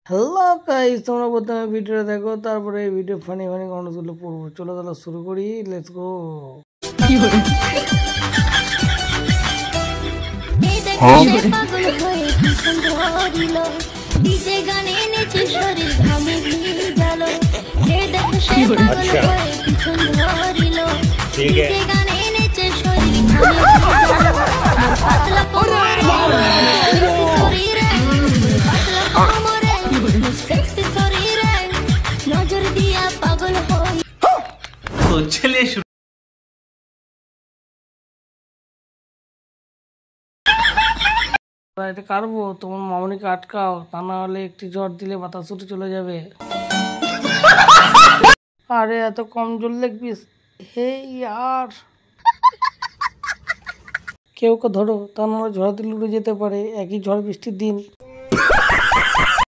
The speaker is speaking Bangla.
হ্যালো গাইস, তোমরা প্রথমে ভিডিওটা দেখো, তারপরে এই ভিডিও ফানি ফানি কমেন্টসগুলো পড়বো। চলো তাহলে শুরু করি, লেটস গো। ठीक है। तो चलिए शुरू। এটা কাটবো, তোমার মামনিকে আটকাও, তা না হলে একটি জ্বর দিলে বাতাস উঠে চলে যাবে। আরে এত কম জল লেগপিস, হে ইয়ার, কেউ কে ধরো, তা নাহলে ঝড় দিলে উড়ে যেতে পারে, একই ঝড় বৃষ্টির দিন।